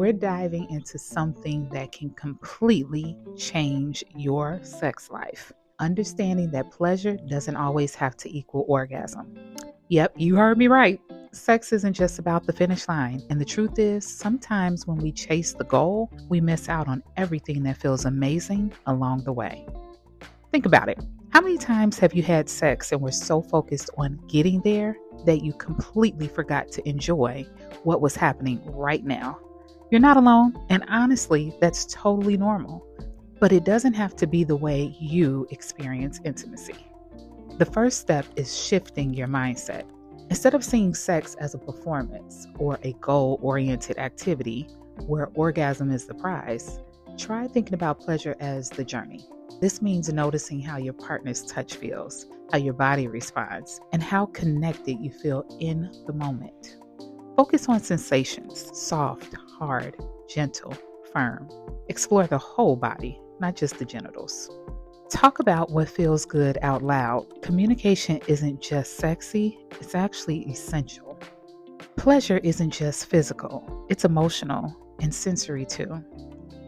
We're diving into something that can completely change your sex life. Understanding that pleasure doesn't always have to equal orgasm. Yep, you heard me right. Sex isn't just about the finish line. And the truth is, sometimes when we chase the goal, we miss out on everything that feels amazing along the way. Think about it. How many times have you had sex and were so focused on getting there that you completely forgot to enjoy what was happening right now? You're not alone, and honestly, that's totally normal. But it doesn't have to be the way you experience intimacy. The first step is shifting your mindset. Instead of seeing sex as a performance or a goal-oriented activity where orgasm is the prize, try thinking about pleasure as the journey. This means noticing how your partner's touch feels, how your body responds, and how connected you feel in the moment. Focus on sensations: soft, hard, gentle, firm. Explore the whole body, not just the genitals. Talk about what feels good out loud. Communication isn't just sexy, it's actually essential. Pleasure isn't just physical, it's emotional and sensory too.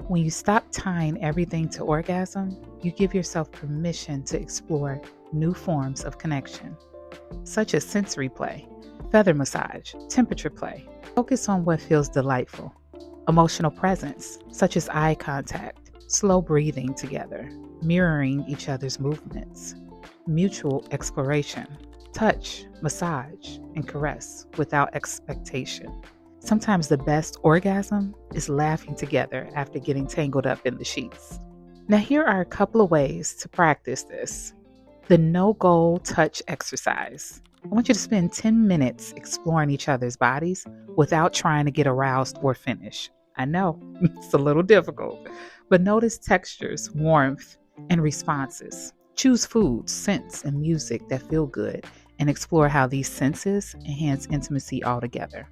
When you stop tying everything to orgasm, you give yourself permission to explore new forms of connection, such as sensory play, feather massage, temperature play. Focus on what feels delightful. Emotional presence, such as eye contact, slow breathing together, mirroring each other's movements. Mutual exploration, touch, massage, and caress without expectation. Sometimes the best orgasm is laughing together after getting tangled up in the sheets. Now, here are a couple of ways to practice this. The no-goal touch exercise. I want you to spend 10 minutes exploring each other's bodies without trying to get aroused or finish. I know, it's a little difficult, but notice textures, warmth, and responses. Choose foods, scents, and music that feel good, and explore how these senses enhance intimacy altogether.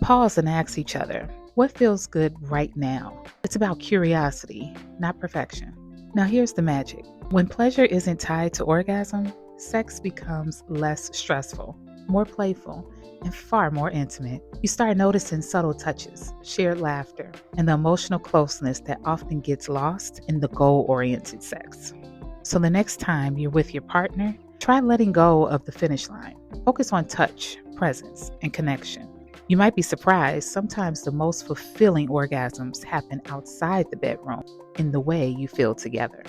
Pause and ask each other, what feels good right now? It's about curiosity, not perfection. Now here's the magic. When pleasure isn't tied to orgasm, sex becomes less stressful, more playful, and far more intimate. You start noticing subtle touches, shared laughter, and the emotional closeness that often gets lost in the goal-oriented sex. So the next time you're with your partner, try letting go of the finish line. Focus on touch, presence, and connection. You might be surprised, sometimes the most fulfilling orgasms happen outside the bedroom, in the way you feel together.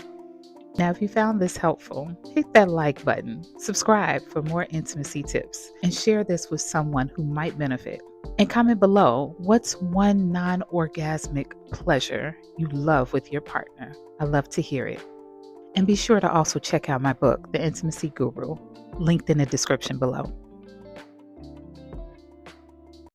Now, if you found this helpful, hit that like button, subscribe for more intimacy tips, and share this with someone who might benefit. And comment below, what's one non-orgasmic pleasure you love with your partner? I love to hear it. And be sure to also check out my book, The Intimacy Guru, linked in the description below.